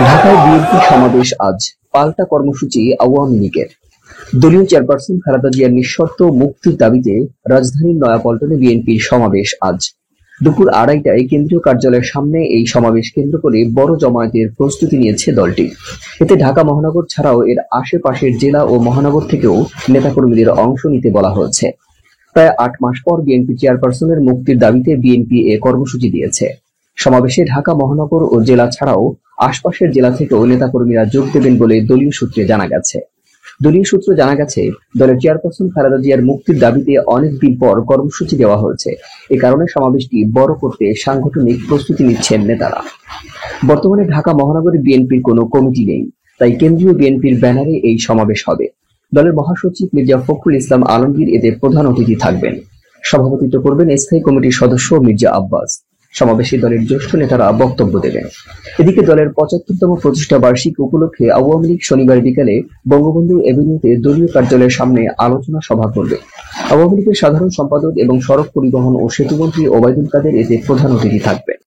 ঢাকায় বিএনপির সমাবেশ আজ, পাল্টা কর্মসূচি আওয়ামী লীগের। দলীয় চেয়ারপারসন খালেদা জিয়ার নিঃশর্ত মুক্তির দাবিতে রাজধানীর নয়াপল্টনে বিএনপির সমাবেশ আজ। দুপুর 2:30টায় কেন্দ্রীয় কার্যালয়ের সামনে এই সমাবেশ কেন্দ্র করে বড় জমায়েতের প্রস্তুতি নিয়েছে দলটি। এতে ঢাকা মহানগর ছাড়াও এর আশেপাশের জেলা ও মহানগর থেকেও নেতাকর্মীদের অংশ নিতে বলা হয়েছে। প্রায় 8 মাস পর বিএনপি চেয়ারপারসনের মুক্তির দাবিতে বিএনপি এ কর্মসূচি দিয়েছে। সমাবেশে ঢাকা মহানগর ও জেলা ছাড়াও আশপাশের জেলা থেকেও নেতাকর্মীরা যোগ দেবেন বলে দলীয় সূত্রে জানা গেছে। দলের চেয়ারপারসন খালেদা জিয়ার মুক্তির দাবিতে অনেকদিন পর কর্মসূচি দেওয়া হয়েছে। এ কারণে সমাবেশটি বড় করতে সাংগঠনিক প্রস্তুতি নিচ্ছেন নেতারা। বর্তমানে ঢাকা মহানগরে বিএনপির কোনো কমিটি নেই, তাই কেন্দ্রীয় বিএনপির ব্যানারে এই সমাবেশ হবে। দলের মহাসচিব মির্জা ফখরুল ইসলাম আলমগীর এতে প্রধান অতিথি থাকবেন। সভাপতিত্ব করবেন স্থায়ী কমিটির সদস্য মির্জা আব্বাস। সমাবেশে দলের জ্যেষ্ঠ নেতারা বক্তব্য দেবেন। এদিকে দলের 75তম প্রতিষ্ঠা বার্ষিকী উপলক্ষে আওয়ামী লীগ শনিবার বিকেলে বঙ্গবন্ধু এভিনিউতে দলীয় কার্যালয়ের সামনে আলোচনা সভা করবে। আওয়ামী লীগের সাধারণ সম্পাদক এবং সড়ক পরিবহন ও সেতুমন্ত্রী ওবায়দুল কাদের এতে প্রধান অতিথি থাকবেন।